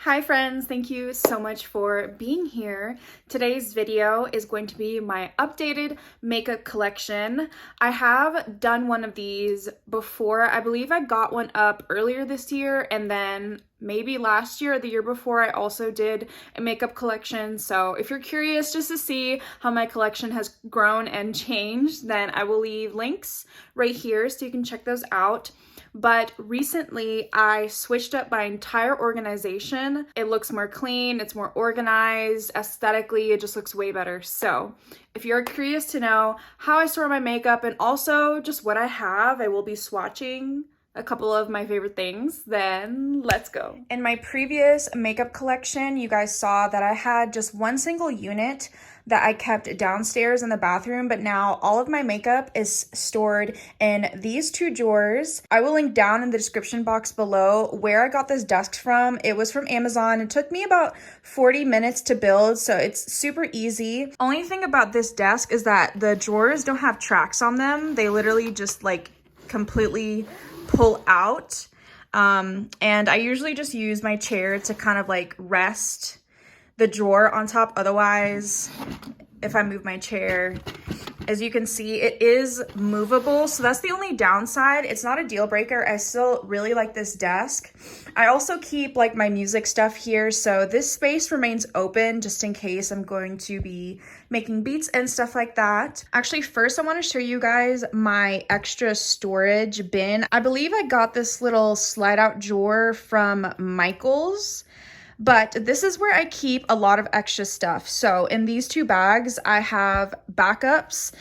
Hi friends, thank you so much for being here. Today's video is going to be my updated makeup collection. I have done one of these before. I believe I got one up earlier this year, and then maybe last year or the year before I also did a makeup collection. So if you're curious just to see how my collection has grown and changed, then I will leave links right here so you can check those out. But recently I switched up my entire organization. It looks more clean, it's more organized, aesthetically it just looks way better. So if you're curious to know how I store my makeup and also just what I have, I will be swatching a couple of my favorite things, then let's go. In my previous makeup collection, you guys saw that I had just one single unit that I kept downstairs in the bathroom, but now all of my makeup is stored in these two drawers. I will link down in the description box below where I got this desk from. It was from Amazon. It took me about 40 minutes to build, so it's super easy. Only thing about this desk is that the drawers don't have tracks on them. They literally just like completely pull out. And I usually just use my chair to kind of like rest the drawer on top. Otherwise, if I move my chair, as you can see, it is movable. So that's the only downside. It's not a deal breaker. I still really like this desk. I also keep like my music stuff here. So this space remains open just in case I'm going to be making beats and stuff like that. Actually, first I want to show you guys my extra storage bin. I believe I got this little slide out drawer from Michael's. But this is where I keep a lot of extra stuff. So in these two bags, I have backups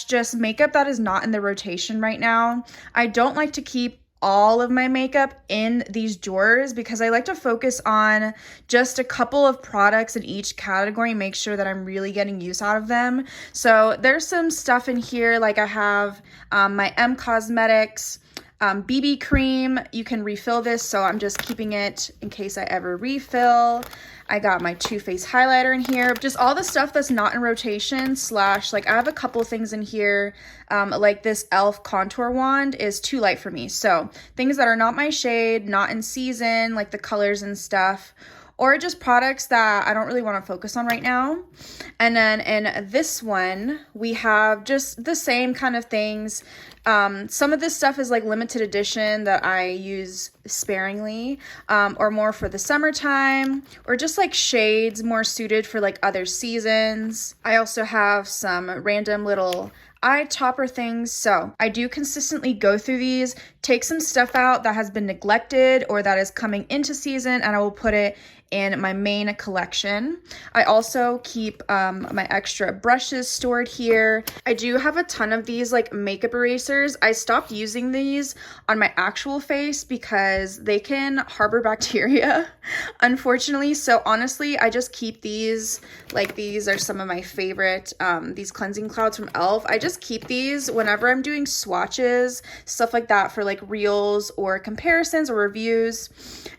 / just makeup that is not in the rotation right now. I don't like to keep all of my makeup in these drawers because I like to focus on just a couple of products in each category, make sure that I'm really getting use out of them. So there's some stuff in here, like I have my M Cosmetics BB cream. You can refill this, so I'm just keeping it in case I ever refill. I got my Too Faced highlighter in here. Just all the stuff that's not in rotation / like I have a couple things in here, like this e.l.f. contour wand is too light for me. So things that are not my shade, not in season, like the colors and stuff, or just products that I don't really want to focus on right now. And then in this one, we have just the same kind of things. Some of this stuff is like limited edition that I use sparingly, or more for the summertime, or just like shades more suited for like other seasons. I also have some random little eye topper things. So I do consistently go through these, take some stuff out that has been neglected or that is coming into season, and I will put it in my main collection. I also keep my extra brushes stored here. I do have a ton of these like makeup erasers. I stopped using these on my actual face because they can harbor bacteria, unfortunately. So honestly, I just keep these. Like these are some of my favorite, these cleansing clouds from e.l.f. I just keep these whenever I'm doing swatches, stuff like that for like reels or comparisons or reviews.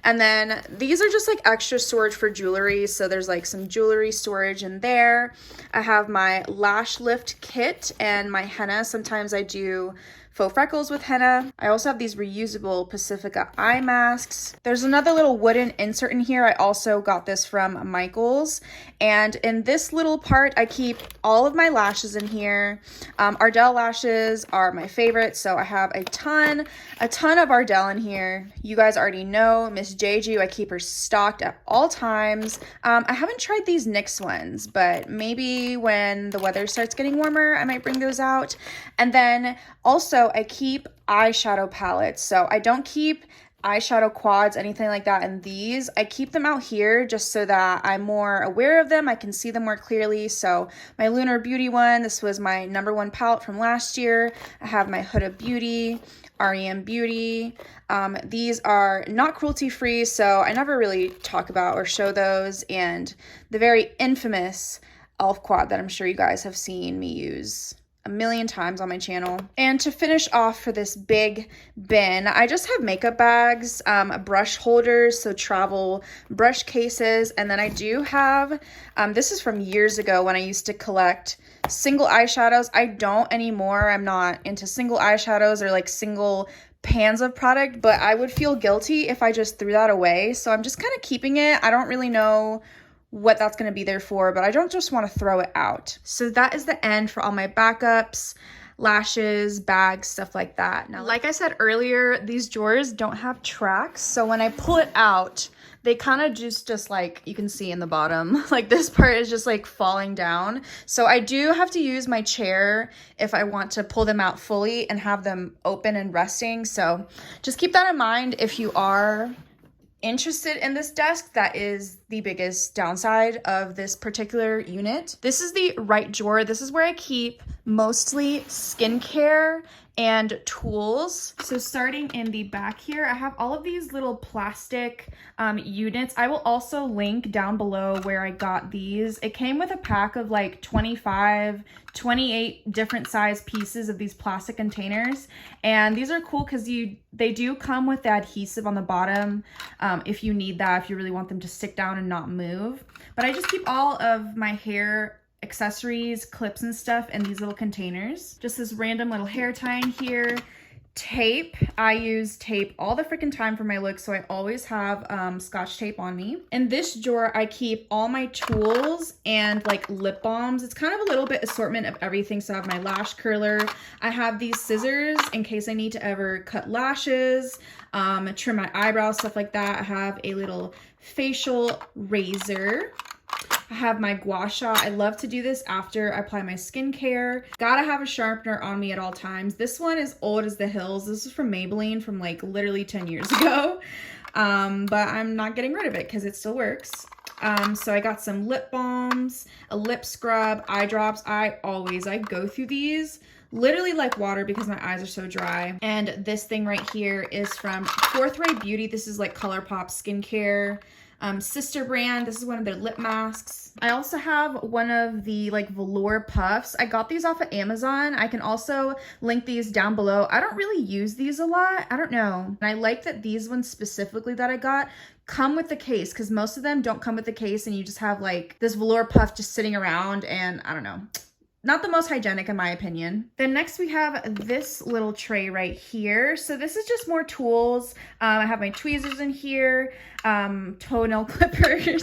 And then these are just like extra storage for jewelry. So there's like some jewelry storage in there. I have my lash lift kit and my henna. Sometimes I do faux freckles with henna. I also have these reusable Pacifica eye masks. There's another little wooden insert in here. I also got this from Michael's. And in this little part, I keep all of my lashes in here. Ardell lashes are my favorite, so I have a ton of Ardell in here. You guys already know Miss Jeju. I keep her stocked at all times. I haven't tried these NYX ones, but maybe when the weather starts getting warmer, I might bring those out. And then also I keep eyeshadow palettes. So I don't keep eyeshadow quads, anything like that in these. I keep them out here just so that I'm more aware of them. I can see them more clearly. So my Lunar Beauty one, this was my #1 palette from last year. I have my Huda Beauty, REM Beauty. These are not cruelty free, so I never really talk about or show those. And the very infamous e.l.f. quad that I'm sure you guys have seen me use a million times on my channel. And to finish off for this big bin, I just have makeup bags, brush holders, so travel brush cases, and then I do have, this is from years ago when I used to collect single eyeshadows. I don't anymore. I'm not into single eyeshadows or like single pans of product, but I would feel guilty if I just threw that away. So I'm just kind of keeping it. I don't really know what that's going to be there for, but I don't just want to throw it out. So that is the end for all my backups, lashes, bags, stuff like that. Now, like I said earlier, these drawers don't have tracks. So when I pull it out, they kind of just like you can see in the bottom, like this part is just like falling down. So I do have to use my chair if I want to pull them out fully and have them open and resting. So just keep that in mind if you are interested in this desk. That is the biggest downside of this particular unit. This is the right drawer. This is where I keep mostly skincare and tools. So starting in the back here, I have all of these little plastic units. I will also link down below where I got these. It came with a pack of like 25, 28 different size pieces of these plastic containers. And these are cool because they do come with the adhesive on the bottom if you need that, if you really want them to stick down and not move. But I just keep all of my hair accessories, clips and stuff in these little containers. Just this random little hair tie in here. Tape. I use tape all the freaking time for my looks, so I always have Scotch tape on me. In this drawer, I keep all my tools and like lip balms. It's kind of a little bit assortment of everything. So I have my lash curler. I have these scissors in case I need to ever cut lashes, trim my eyebrows, stuff like that. I have a little facial razor. I have my gua sha. I love to do this after I apply my skincare. Gotta have a sharpener on me at all times. This one is old as the hills. This is from Maybelline from like literally 10 years ago. But I'm not getting rid of it because it still works. So I got some lip balms, a lip scrub, eye drops. I go through these literally like water because my eyes are so dry. And this thing right here is from Forthright Beauty. This is like ColourPop skincare. Sister brand. This is one of their lip masks. I also have one of the like velour puffs. I got these off of Amazon. I can also link these down below. I don't really use these a lot. I don't know. And I like that these ones specifically that I got come with the case because most of them don't come with the case and you just have like this velour puff just sitting around and I don't know. Not the most hygienic in my opinion. Then next we have this little tray right here. So this is just more tools. I have my tweezers in here, toenail clippers,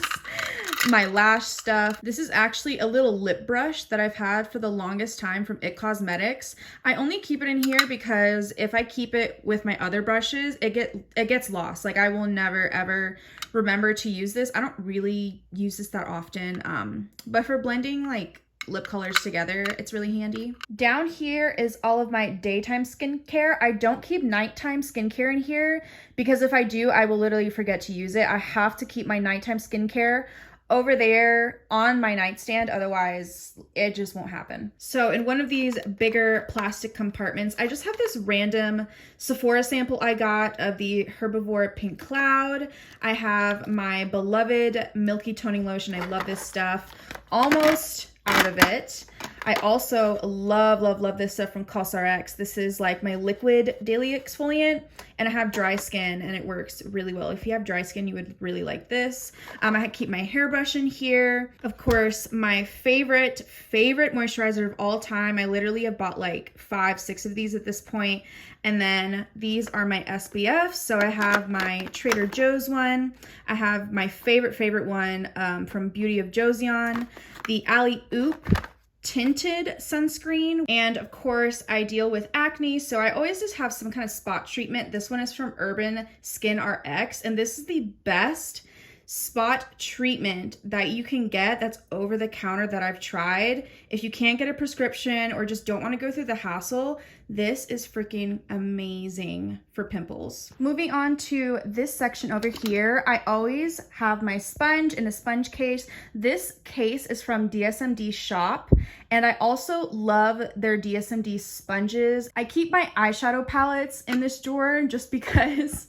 my lash stuff. This is actually a little lip brush that I've had for the longest time from It Cosmetics. I only keep it in here because if I keep it with my other brushes, it gets lost. Like I will never ever remember to use this. I don't really use this that often, but for blending like lip colors together, it's really handy. Down here is all of my daytime skincare. I don't keep nighttime skincare in here because if I do, I will literally forget to use it. I have to keep my nighttime skincare over there on my nightstand, otherwise it just won't happen. So in one of these bigger plastic compartments, I just have this random Sephora sample I got of the Herbivore Pink Cloud. I have my beloved Milky Toning Lotion. I love this stuff. Almost out of it. I also love this stuff from CosRx. This is like my liquid daily exfoliant and I have dry skin and it works really well. If you have dry skin, you would really like this. I keep my hairbrush in here. Of course, my favorite moisturizer of all time. I literally have bought like 5, 6 of these at this point. And then these are my SPFs. So I have my Trader Joe's one. I have my favorite one from Beauty of Joseon, the Alley Oop tinted sunscreen. And of course I deal with acne, so I always just have some kind of spot treatment. This one is from Urban Skin RX, and this is the best spot treatment that you can get that's over the counter that I've tried. If you can't get a prescription or just don't want to go through the hassle, this is freaking amazing for pimples. Moving on to this section over here, I always have my sponge in a sponge case. This case is from DSMD Shop, and I also love their DSMD sponges. I keep my eyeshadow palettes in this drawer just because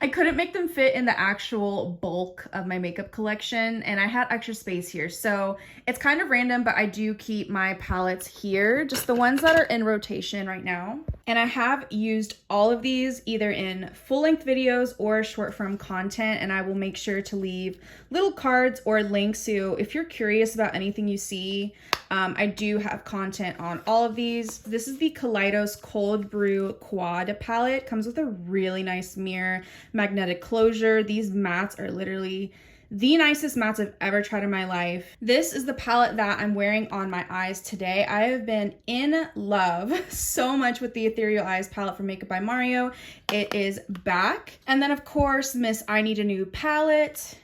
I couldn't make them fit in the actual bulk of my makeup collection and I had extra space here. So it's kind of random, but I do keep my palettes here, just the ones that are in rotation right now. And I have used all of these either in full-length videos or short-form content, and I will make sure to leave little cards or links, so if you're curious about anything you see, I do have content on all of these. This is the Kaleidos Cold Brew Quad palette. Comes with a really nice mirror, magnetic closure. These mats are literally the nicest mats I've ever tried in my life. This is the palette that I'm wearing on my eyes today. I have been in love so much with the Ethereal Eyes palette from Makeup by Mario. It is back. And then of course, Miss I Need a New palette.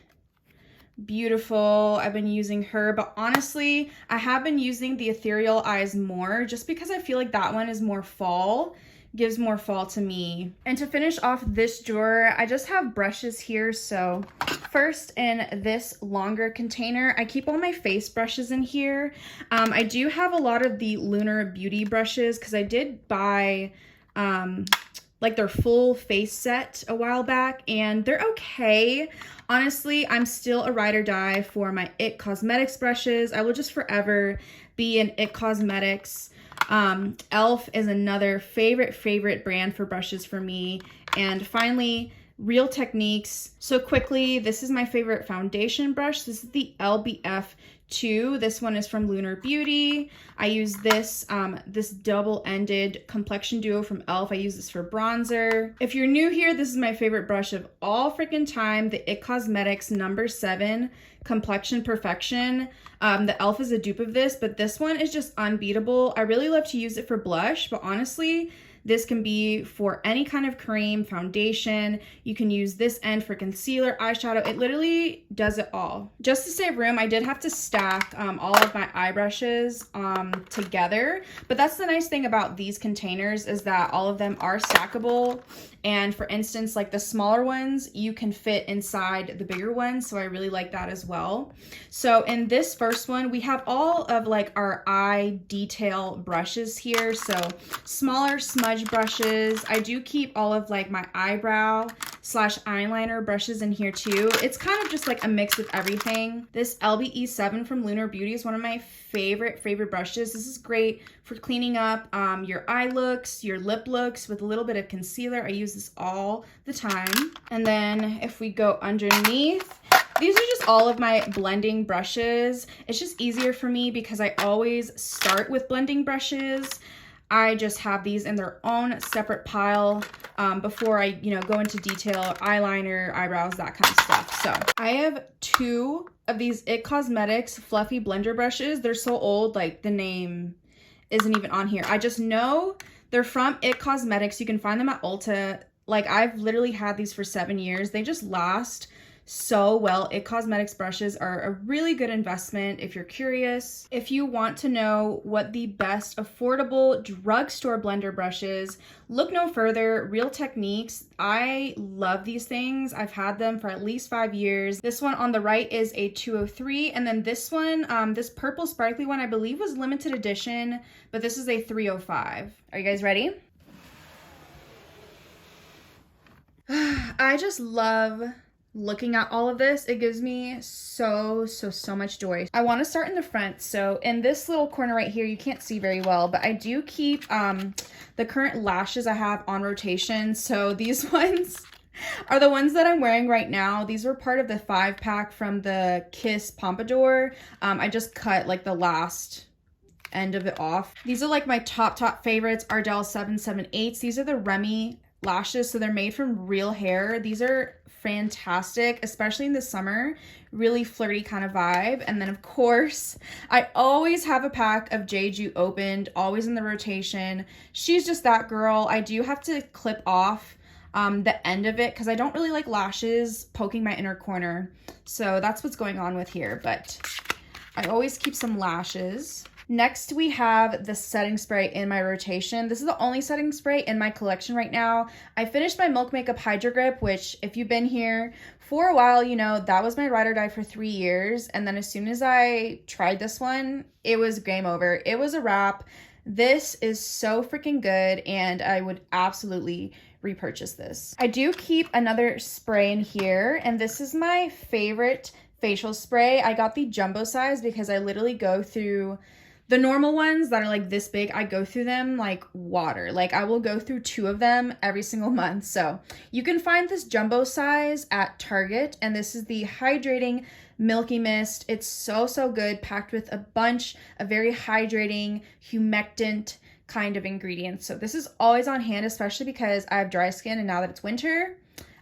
Beautiful. I've been using her, but honestly, I have been using the Ethereal Eyes more just because I feel like that one is more fall. Gives more fall to me. And to finish off this drawer, I just have brushes here. So first, in this longer container, I keep all my face brushes in here. I do have a lot of the Lunar Beauty brushes because I did buy like their full face set a while back, and they're okay. Honestly, I'm still a ride or die for my IT Cosmetics brushes. I will just forever be an IT Cosmetics. e.l.f. is another favorite brand for brushes for me. And finally, Real Techniques. So quickly, this is my favorite foundation brush. This is the LBF2. This one is from Lunar Beauty. I use this this double-ended complexion duo from e.l.f. I use this for bronzer. If you're new here, this is my favorite brush of all freaking time, the IT Cosmetics number 7 Complexion Perfection. The e.l.f. is a dupe of this, but this one is just unbeatable. I really love to use it for blush, but honestly, this can be for any kind of cream, foundation. You can use this end for concealer, eyeshadow. It literally does it all. Just to save room, I did have to stack all of my eye brushes together. But that's the nice thing about these containers is that all of them are stackable. And for instance, like the smaller ones, you can fit inside the bigger ones. So I really like that as well. So in this first one, we have all of like our eye detail brushes here. So smaller smudge brushes. I do keep all of like my eyebrow / eyeliner brushes in here too. It's kind of just like a mix of everything. This LBE7 from Lunar Beauty is one of my favorite brushes. This is great for cleaning up your eye looks, your lip looks with a little bit of concealer. I use this all the time. And then if we go underneath, these are just all of my blending brushes. It's just easier for me because I always start with blending brushes. I just have these in their own separate pile before I, go into detail, eyeliner, eyebrows, that kind of stuff. So I have 2 of these IT Cosmetics fluffy blender brushes. They're so old, like the name isn't even on here. I just know they're from IT Cosmetics. You can find them at Ulta. Like I've literally had these for 7 years. They just last so well. IT Cosmetics brushes are a really good investment if you're curious. If you want to know what the best affordable drugstore blender brush is, look no further. Real Techniques. I love these things. I've had them for at least 5 years. This one on the right is a 203, and then this one, this purple sparkly one, I believe was limited edition, but this is a 305. Are you guys ready? I just love looking at all of this. It gives me so much joy. I want to start in the front. So in this little corner right here, you can't see very well, but I do keep the current lashes I have on rotation. So these ones are the ones that I'm wearing right now. These were part of the 5-pack from the Kiss Pompadour. I just cut like the last end of it off. These are like my top favorites, Ardell 778s. These are the Remy lashes, so they're made from real hair. These are fantastic, especially in the summer. Really flirty kind of vibe. And then of course, I always have a pack of Jeju opened, always in the rotation. She's just that girl. I do have to clip off the end of it because I don't really like lashes poking my inner corner. So that's what's going on with here, but I always keep some lashes. Next, we have the setting spray in my rotation. This is the only setting spray in my collection right now. I finished my Milk Makeup Hydro Grip, which if you've been here for a while, you know that was my ride or die for 3 years. And then as soon as I tried this one, it was game over. It was a wrap. This is so freaking good, and I would absolutely repurchase this. I do keep another spray in here, and this is my favorite facial spray. I got the jumbo size because I literally go through The normal ones that are like this big, I go through them like water. Like I will go through 2 of them every single month. So you can find this jumbo size at Target, and this is the Hydrating Milky Mist. It's so good, packed with a bunch of very hydrating, humectant kind of ingredients. So this is always on hand, especially because I have dry skin, and now that it's winter,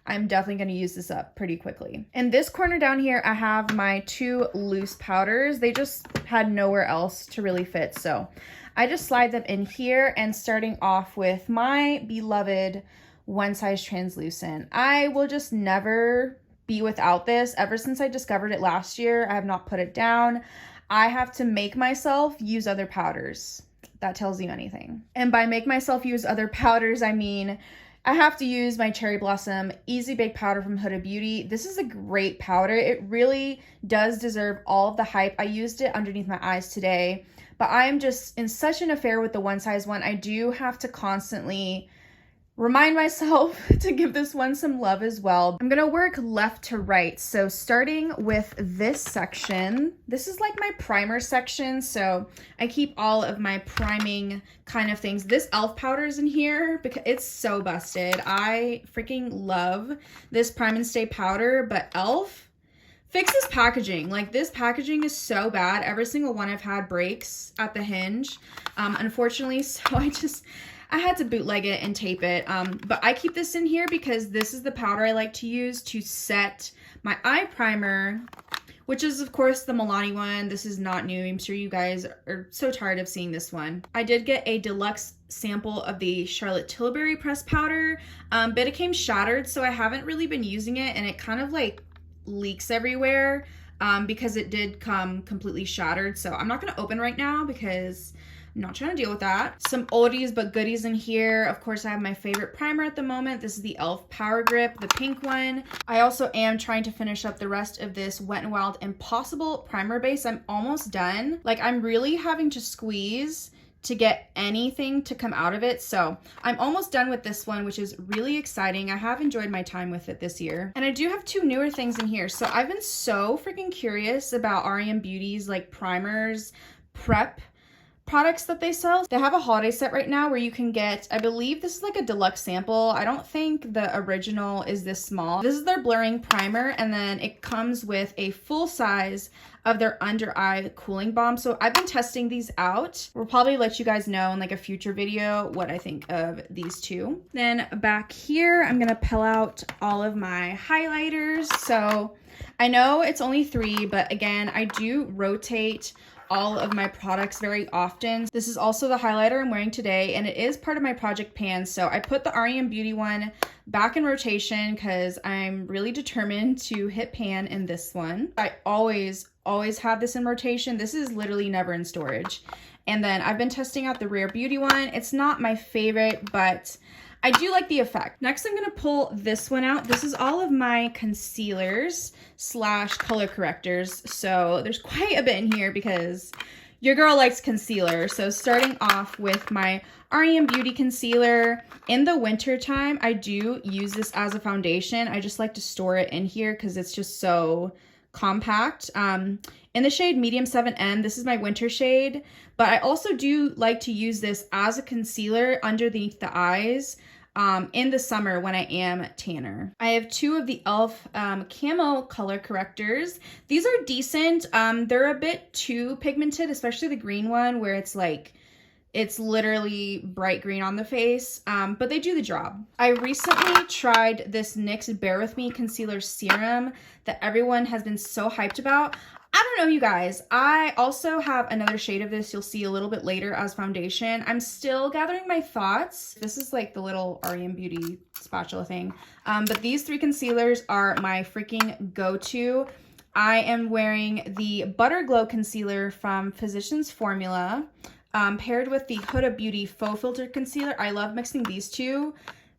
I'm definitely going to use this up pretty quickly. In this corner down here, I have my 2 loose powders. They just had nowhere else to really fit, so I just slide them in here, and starting off with my beloved One Size Translucent. I will just never be without this. Ever since I discovered it last year, I have not put it down. I have to make myself use other powders. That tells you anything. And by make myself use other powders, I mean I have to use my Cherry Blossom Easy Bake Powder from Huda Beauty. This is a great powder. It really does deserve all of the hype. I used it underneath my eyes today, but I am just in such an affair with the One Size one. I do have to constantly remind myself to give this one some love as well. I'm gonna work left to right. So starting with this section, this is like my primer section. So I keep all of my priming kind of things. This e.l.f. powder is in here because it's so busted. I freaking love this Prime and Stay powder, but e.l.f. fixes packaging. Like this packaging is so bad. Every single one I've had breaks at the hinge, unfortunately. So I had to bootleg it and tape it, but I keep this in here because this is the powder I like to use to set my eye primer, which is of course the Milani one. This is not new. I'm sure you guys are so tired of seeing this one. I did get a deluxe sample of the Charlotte Tilbury pressed powder, but it came shattered, so I haven't really been using it, and it kind of like leaks everywhere because it did come completely shattered. So I'm not going to open right now because I'm not trying to deal with that. Some oldies but goodies in here. Of course, I have my favorite primer at the moment. This is the e.l.f. Power Grip, the pink one. I also am trying to finish up the rest of this Wet n Wild Impossible primer base. I'm almost done. Like, I'm really having to squeeze to get anything to come out of it. So I'm almost done with this one, which is really exciting. I have enjoyed my time with it this year. And I do have 2 newer things in here. So I've been so freaking curious about REM Beauty's like primers, prep products that they sell. They have a holiday set right now where you can get, I believe this is like a deluxe sample. I don't think the original is this small. This is their blurring primer, and then it comes with a full size of their under eye cooling balm. So I've been testing these out. We'll probably let you guys know in like a future video what I think of these 2. Then back here, I'm gonna pull out all of my highlighters. So I know it's only 3, but again, I do rotate all of my products very often. This is also the highlighter I'm wearing today, and it is part of my project pan. So I put the REM Beauty one back in rotation because I'm really determined to hit pan in this one. I always have this in rotation. This is literally never in storage. And then I've been testing out the Rare Beauty one. It's not my favorite, but I do like the effect. Next, I'm gonna pull this one out. This is all of my concealers / color correctors. So there's quite a bit in here because your girl likes concealer. So starting off with my REM Beauty concealer. In the winter time, I do use this as a foundation. I just like to store it in here because it's just so compact. In the shade Medium 7N, this is my winter shade, but I also do like to use this as a concealer underneath the eyes in the summer when I am tanner. I have 2 of the e.l.f. Camo color correctors. These are decent. They're a bit too pigmented, especially the green one where it's like, it's literally bright green on the face, but they do the job. I recently tried this NYX Bear With Me Concealer Serum that everyone has been so hyped about. I don't know, you guys. I also have another shade of this you'll see a little bit later as foundation. I'm still gathering my thoughts. This is like the little REM Beauty spatula thing. But these 3 concealers are my freaking go-to. I am wearing the Butter Glow Concealer from Physicians Formula, paired with the Huda Beauty Faux Filter Concealer. I love mixing these 2.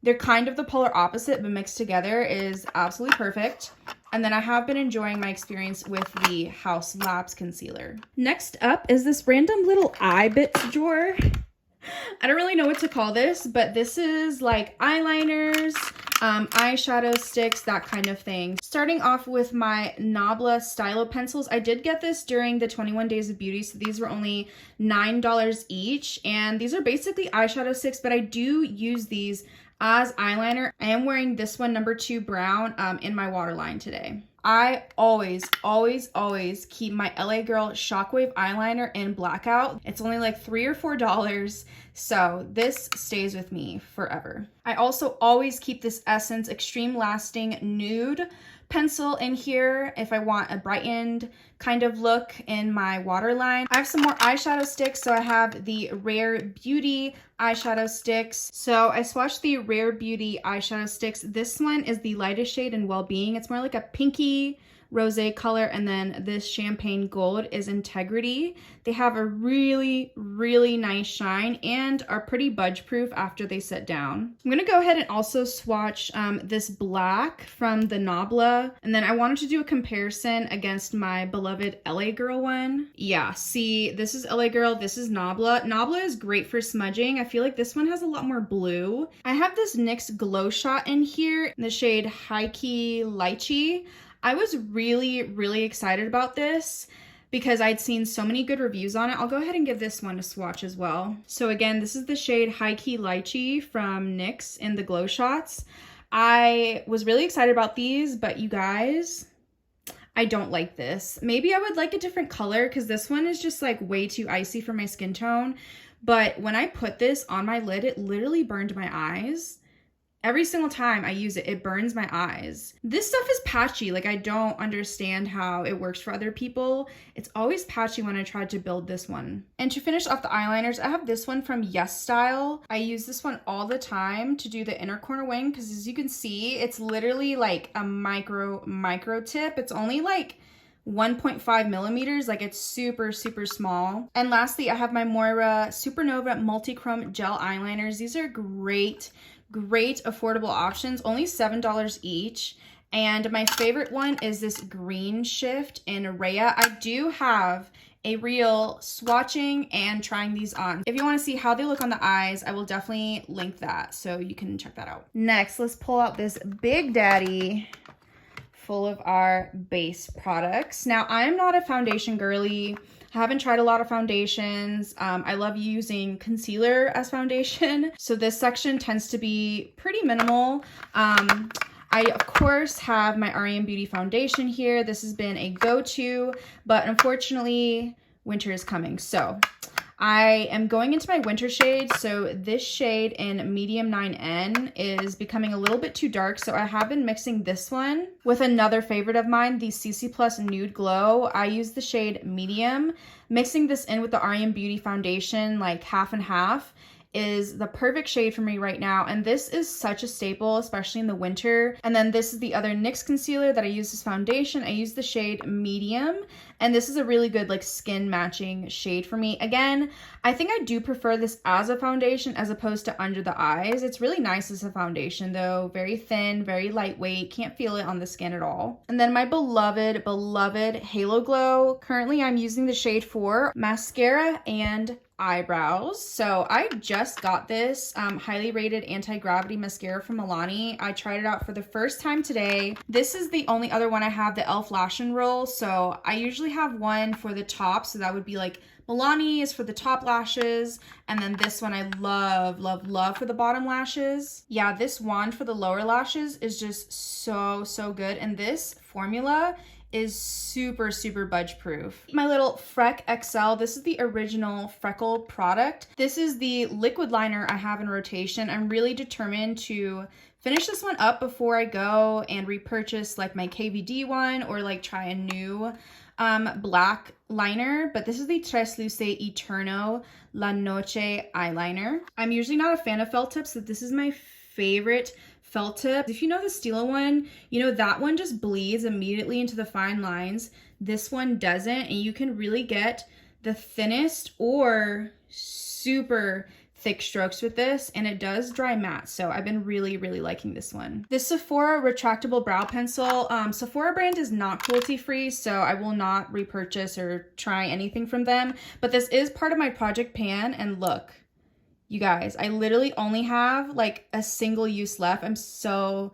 They're kind of the polar opposite, but mixed together is absolutely perfect. And then I have been enjoying my experience with the House Labs concealer. Next up is this random little eye bits drawer. I don't really know what to call this, but this is like eyeliners, eyeshadow sticks, that kind of thing. Starting off with my Nabla stylo pencils. I did get this during the 21 Days of Beauty, so these were only $9 each, and these are basically eyeshadow sticks, but I do use these as eyeliner. I am wearing this one, number 2 brown, in my waterline today. I always keep my LA Girl Shockwave eyeliner in blackout. It's only like $3 or $4, so this stays with me forever. I also always keep this Essence Extreme Lasting Nude pencil in here if I want a brightened kind of look in my waterline. I have some more eyeshadow sticks, so I have the Rare Beauty eyeshadow sticks. So I swatched the Rare Beauty eyeshadow sticks. This one is the lightest shade in Wellbeing. It's more like a pinky rosé color, and then this champagne gold is Integrity. They have a really nice shine and are pretty budge proof after they set down. I'm gonna go ahead and also swatch this black from the Nabla, and then I wanted to do a comparison against my beloved LA Girl one. Yeah, see, this is LA Girl, this is Nabla. Nabla is great for smudging. I feel like this one has a lot more blue. I have this NYX Glow Shot in here in the shade High Key Lychee. I was really excited about this because I'd seen so many good reviews on it. I'll go ahead and give this one a swatch as well. So again, this is the shade High Key Lychee from NYX in the Glow Shots. I was really excited about these, but you guys, I don't like this. Maybe I would like a different color because this one is just like way too icy for my skin tone. But when I put this on my lid, it literally burned my eyes. Every single time I use it, it burns my eyes. This stuff is patchy. Like, I don't understand how it works for other people. It's always patchy when I tried to build this one. And to finish off the eyeliners, I have this one from Yes Style. I use this one all the time to do the inner corner wing because, as you can see, it's literally like a micro tip. It's only like 1.5 millimeters, like it's super small. And lastly, I have my Moira Supernova Multichrome Gel Eyeliners. These are great affordable options, only $7 each. And my favorite one is this Green Shift in Rhea. I do have a reel swatching and trying these on. If you want to see how they look on the eyes, I will definitely link that so you can check that out. Next, let's pull out this Big Daddy full of our base products. Now, I am not a foundation girly. I haven't tried a lot of foundations. I love using concealer as foundation. So this section tends to be pretty minimal. I, of course, have my REM Beauty foundation here. This has been a go-to, but unfortunately, winter is coming. So I am going into my winter shade. So this shade in Medium 9N is becoming a little bit too dark. So I have been mixing this one with another favorite of mine, the CC Plus Nude Glow. I use the shade Medium. Mixing this in with the REM Beauty foundation, like half and half, is the perfect shade for me right now. And this is such a staple, especially in the winter. And then this is the other NYX concealer that I use as foundation. I use the shade Medium, and this is a really good like skin matching shade for me. Again, I think I do prefer this as a foundation as opposed to under the eyes. It's really nice as a foundation though, very thin, very lightweight, can't feel it on the skin at all. And then my beloved Halo Glow. Currently I'm using the shade for mascara and eyebrows. So I just got this highly rated anti-gravity mascara from Milani. I tried it out for the first time today. This is the only other one I have, the e.l.f. Lash and Roll. So I usually have one for the top, so that would be like Milani is for the top lashes, and then this one I love for the bottom lashes. Yeah, this wand for the lower lashes is just so good, and this formula is super budge proof. My little Freck XL, this is the original Freckle product. This is the liquid liner I have in rotation. I'm really determined to finish this one up before I go and repurchase like my KVD one or like try a new black liner, but this is the Tres Luce Eterno La Noche eyeliner. I'm usually not a fan of felt tips, but this is my favorite felt tip. If you know the Stila one, you know that one just bleeds immediately into the fine lines. This one doesn't, and you can really get the thinnest or super thick strokes with this, and it does dry matte, so I've been really liking this one. This Sephora retractable brow pencil. Sephora brand is not cruelty free, so I will not repurchase or try anything from them, but this is part of my project pan, and look, You guys, I literally only have like a single use left. I'm so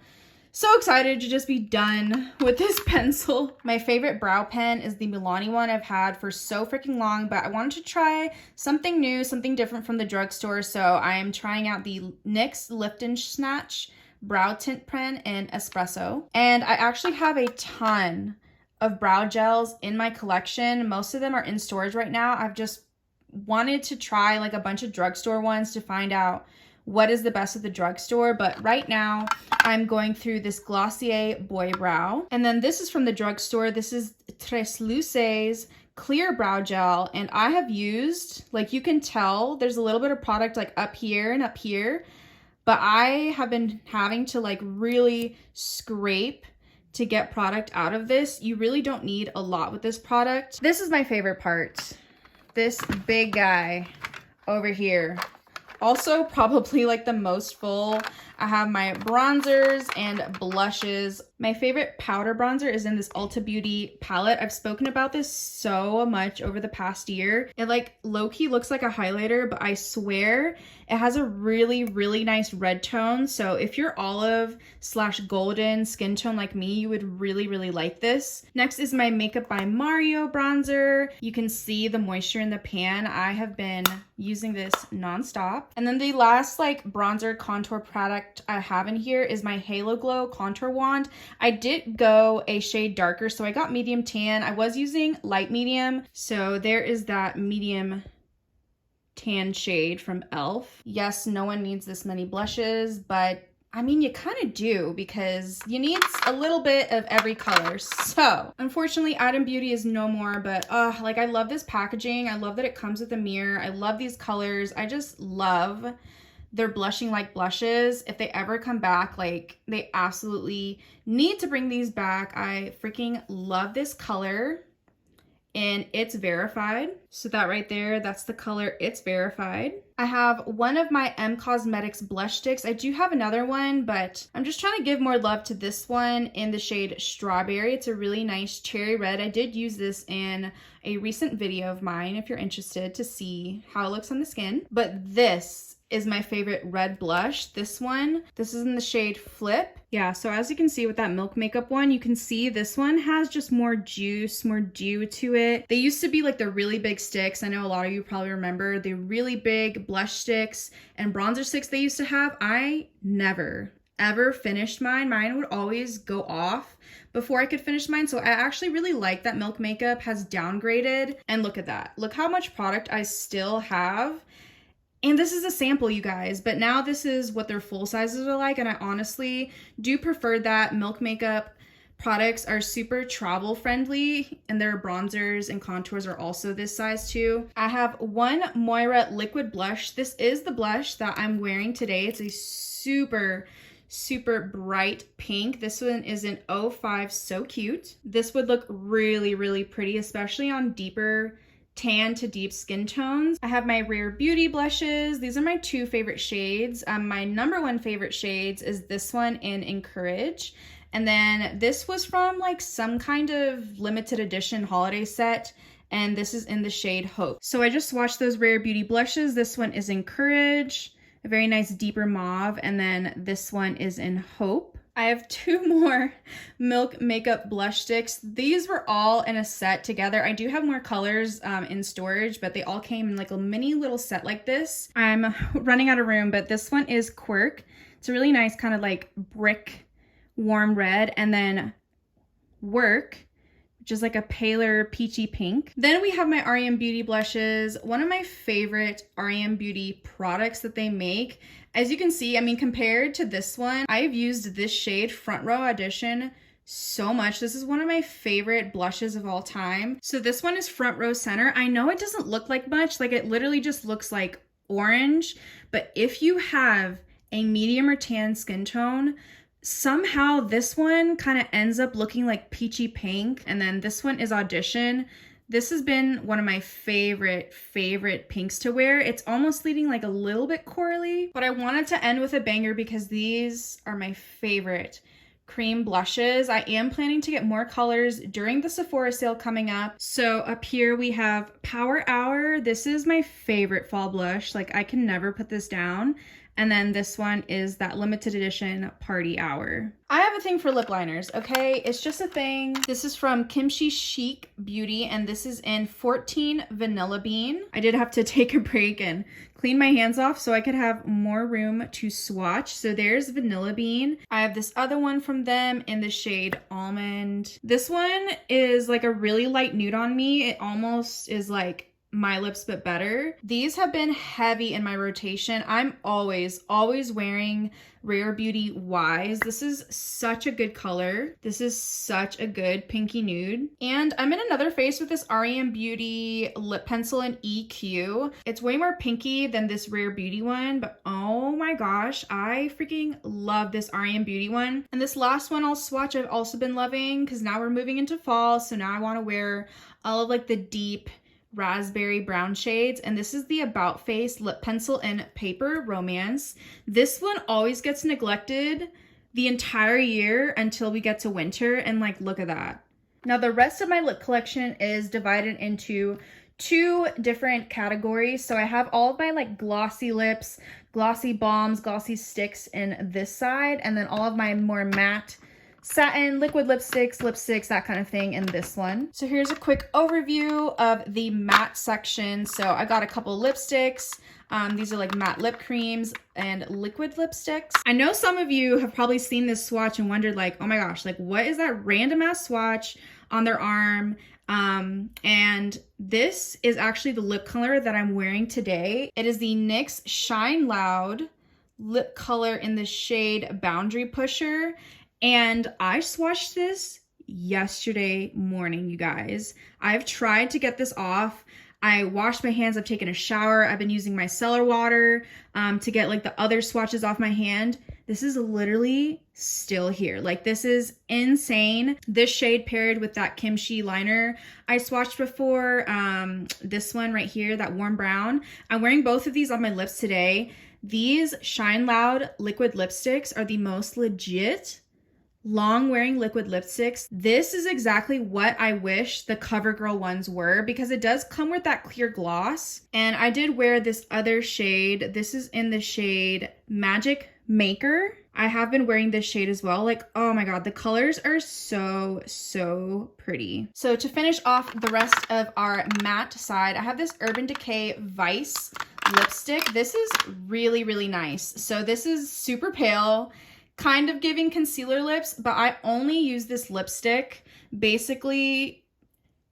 excited to just be done with this pencil. My favorite brow pen is the Milani one I've had for so freaking long, but I wanted to try something new, something different from the drugstore. So I am trying out the NYX Lift and Snatch brow tint pen in espresso. And I actually have a ton of brow gels in my collection. Most of them are in storage right now. I've just wanted to try like a bunch of drugstore ones to find out what is the best at the drugstore, but right now I'm going through this Glossier Boy Brow. And then this is from the drugstore. This is Tres Luces Clear Brow Gel, and I have used, like you can tell, there's a little bit of product like up here and up here, but I have been having to like really scrape to get product out of this. You really don't need a lot with this product. This is my favorite part. This big guy over here. Also probably like the most full. I have my bronzers and blushes. My favorite powder bronzer is in this Ulta Beauty palette. I've spoken about this so much over the past year. It like low-key looks like a highlighter, but I swear it has a really, really nice red tone. So if you're olive/golden skin tone like me, you would really, really like this. Next is my Makeup by Mario bronzer. You can see the moisture in the pan. I have been using this nonstop. And then the last like bronzer contour product I have in here is my Halo Glow contour wand. I did go a shade darker, so I got medium tan. I was using light medium, so there is that medium tan shade from e.l.f. Yes, no one needs this many blushes, but I mean, you kind of do because you need a little bit of every color. So unfortunately, Item Beauty is no more, but like I love this packaging. I love that it comes with a mirror. I love these colors. I just love their blushing like blushes. If they ever come back, like they absolutely need to bring these back. I freaking love this color. And It's Verified. So that right there, that's the color It's Verified. I have one of my M Cosmetics blush sticks. I do have another one, but I'm just trying to give more love to this one in the shade Strawberry. It's a really nice cherry red. I did use this in a recent video of mine if you're interested to see how it looks on the skin. But this is my favorite red blush. This is in the shade Flip. Yeah, so as you can see with that Milk Makeup one, you can see this one has just more juice, more dew to it. They used to be like the really big sticks. I know a lot of you probably remember the really big blush sticks and bronzer sticks they used to have. I never, ever finished mine. Mine would always go off before I could finish mine. So I actually really like that Milk Makeup has downgraded. And look at that. Look how much product I still have. And this is a sample, you guys, but now this is what their full sizes are like, and I honestly do prefer that. Milk Makeup products are super travel friendly, and their bronzers and contours are also this size too. I have one Moira liquid blush. This is the blush that I'm wearing today. It's a super bright pink. This one is in 05 So Cute. This would look really, really pretty, especially on deeper tan to deep skin tones. I have my Rare Beauty blushes. These are my two favorite shades. My number one favorite shades is this one in Encourage. And then this was from like some kind of limited edition holiday set. And this is in the shade Hope. So I just swatched those Rare Beauty blushes. This one is Encourage, a very nice deeper mauve. And then this one is in Hope. I have two more Milk Makeup blush sticks. These were all in a set together. I do have more colors in storage, but they all came in like a mini little set like this. I'm running out of room, but this one is Quirk. It's a really nice kind of like brick warm red, and then Work, which is like a paler peachy pink. Then we have my REM Beauty blushes. One of my favorite REM Beauty products that they make. As you can see, I mean, compared to this one, I've used this shade Front Row Audition so much. This is one of my favorite blushes of all time. So this one is Front Row Center. I know it doesn't look like much, like it literally just looks like orange, but if you have a medium or tan skin tone, somehow this one kind of ends up looking like peachy pink. And then this one is Audition. This has been one of my favorite pinks to wear. It's almost leading like a little bit corally, but I wanted to end with a banger because these are my favorite cream blushes. I am planning to get more colors during the Sephora sale coming up. So up here we have Power Hour. This is my favorite fall blush. Like, I can never put this down. And then this one is that limited edition Party Hour. I have a thing for lip liners, okay? It's just a thing. This is from Kimchi Chic Beauty, and this is in 14 Vanilla Bean. I did have to take a break and clean my hands off so I could have more room to swatch. So there's Vanilla Bean. I have this other one from them in the shade Almond. This one is like a really light nude on me. It almost is like My Lips but better. These have been heavy in my rotation. I'm always wearing Rare Beauty Wise. This is such a good color. This is such a good pinky nude. And I'm in another face with this REM Beauty lip pencil in EQ. It's way more pinky than this Rare Beauty one, but oh my gosh, I freaking love this REM Beauty one. And this last one I'll swatch I've also been loving, because now we're moving into fall, so now I want to wear all of like the deep raspberry brown shades, and this is the About Face lip pencil in Paper Romance. This one always gets neglected the entire year until we get to winter, and like, look at that. Now the rest of my lip collection is divided into two different categories. So I have all of my like glossy lips, glossy balms, glossy sticks in this side, and then all of my more matte satin, liquid lipsticks, that kind of thing in this one. So here's a quick overview of the matte section. So I got a couple lipsticks. These are like matte lip creams and liquid lipsticks. I know some of you have probably seen this swatch and wondered like, oh my gosh, like what is that random ass swatch on their arm? And this is actually the lip color that I'm wearing today. It is the NYX Shine Loud lip color in the shade Boundary Pusher. And I swatched this yesterday morning, you guys. I've tried to get this off. I washed my hands, I've taken a shower, I've been using my cellar water to get like the other swatches off my hand. This is literally still here. Like, this is insane. This shade paired with that Kimchi liner I swatched before, this one right here, that warm brown. I'm wearing both of these on my lips today. These Shine Loud liquid lipsticks are the most legit long wearing liquid lipsticks. This is exactly what I wish the CoverGirl ones were, because it does come with that clear gloss. And I did wear this other shade. This is in the shade Magic Maker. I have been wearing this shade as well. Like, oh my god, the colors are so pretty. So to finish off the rest of our matte side, I have this Urban Decay Vice lipstick. This is really nice. So this is super pale, kind of giving concealer lips, but I only use this lipstick basically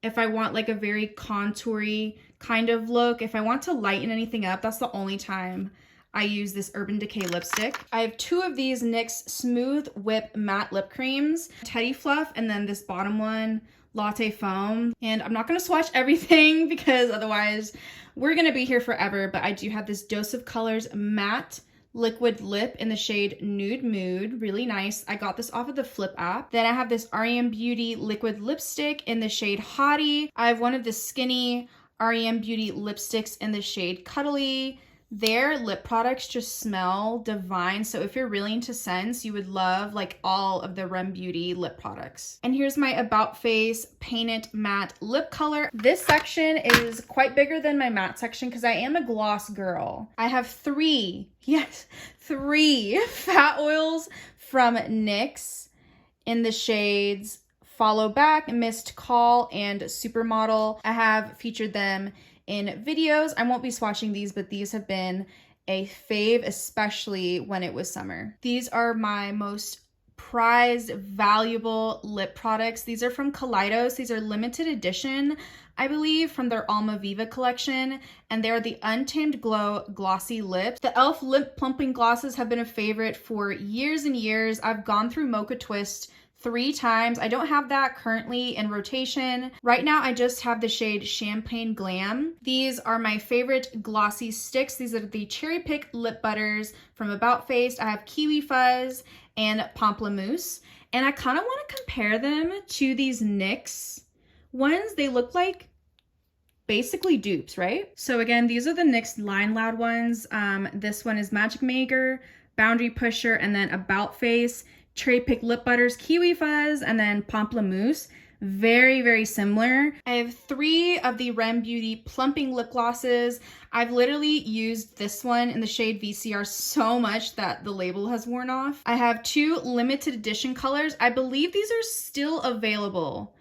if I want like a very contoury kind of look. If I want to lighten anything up, that's the only time I use this Urban Decay lipstick. I have two of these NYX Smooth Whip Matte Lip Creams, Teddy Fluff, and then this bottom one, Latte Foam. And I'm not gonna swatch everything because otherwise we're gonna be here forever, but I do have this Dose of Colors Matte liquid lip in the shade Nude Mood. Really nice. I got this off of the Flip app. Then I have this REM Beauty liquid lipstick in the shade Hottie. I have one of the Skinny REM Beauty lipsticks in the shade Cuddly. Their lip products just smell divine. So if you're really into scents, you would love like all of the REM Beauty lip products. And here's my About Face Paint It Matte lip color. This section is quite bigger than my matte section because I am a gloss girl. I have three fat oils from NYX in the shades Follow Back, Missed Call, and Supermodel. I have featured them in videos. I won't be swatching these, but these have been a fave, especially when it was summer. These are my most prized, valuable lip products. These are from Kaleidos. These are limited edition, I believe, from their Alma Viva collection, and they're the Untamed Glow Glossy Lips. The e.l.f. lip plumping glosses have been a favorite for years and years. I've gone through Mocha Twist 3 times. I don't have that currently in rotation. Right now, I just have the shade Champagne Glam. These are my favorite glossy sticks. These are the Cherry Pick Lip Butters from About Face. I have Kiwi Fuzz and Pamplemousse. And I kind of want to compare them to these NYX ones. They look like basically dupes, right? So again, these are the NYX Line Loud ones. This one is Magic Maker, Boundary Pusher, and then About Face Cherry Pick Lip Butters Kiwi Fuzz, and then Pamplemousse. Very, very similar. I have 3 of the Rem Beauty Plumping Lip Glosses. I've literally used this one in the shade VCR so much that the label has worn off. I have 2 limited edition colors. I believe these are still available.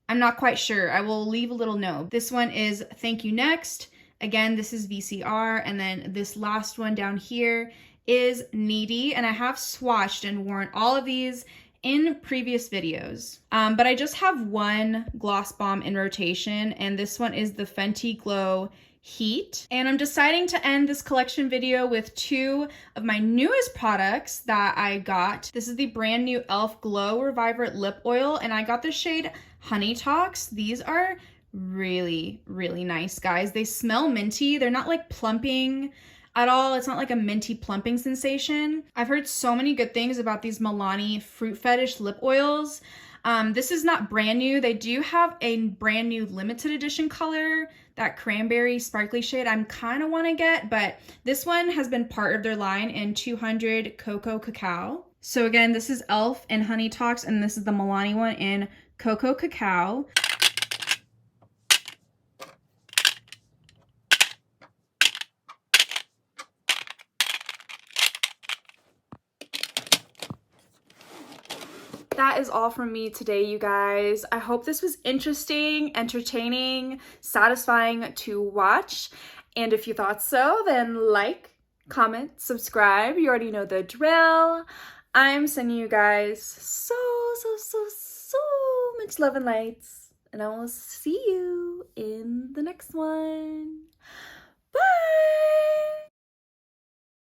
I'm not quite sure. I will leave a little note. This one is Thank You Next. Again, this is VCR. And then this last one down here is Needy. And I have swatched and worn all of these in previous videos. But I just have one gloss bomb in rotation, and this one is the Fenty Glow Heat. And I'm deciding to end this collection video with 2 of my newest products that I got. This is the brand new e.l.f. Glow Reviver Lip Oil, and I got the shade Honey Talks. These are really, really nice, guys. They smell minty. They're not like plumping at all. It's not like a minty plumping sensation. I've heard so many good things about these Milani Fruit Fetish lip oils. This is not brand new. They do have a brand new limited edition color, that cranberry sparkly shade I'm kind of want to get, but this one has been part of their line in 200 Cocoa Cacao. So again, this is e.l.f. in Honey Talks, and this is the Milani one in Cocoa Cacao. That is all from me today, you guys. I hope this was interesting, entertaining, satisfying to watch. And if you thought so, then like, comment, subscribe. You already know the drill. I'm sending you guys so much love and lights. And I will see you in the next one.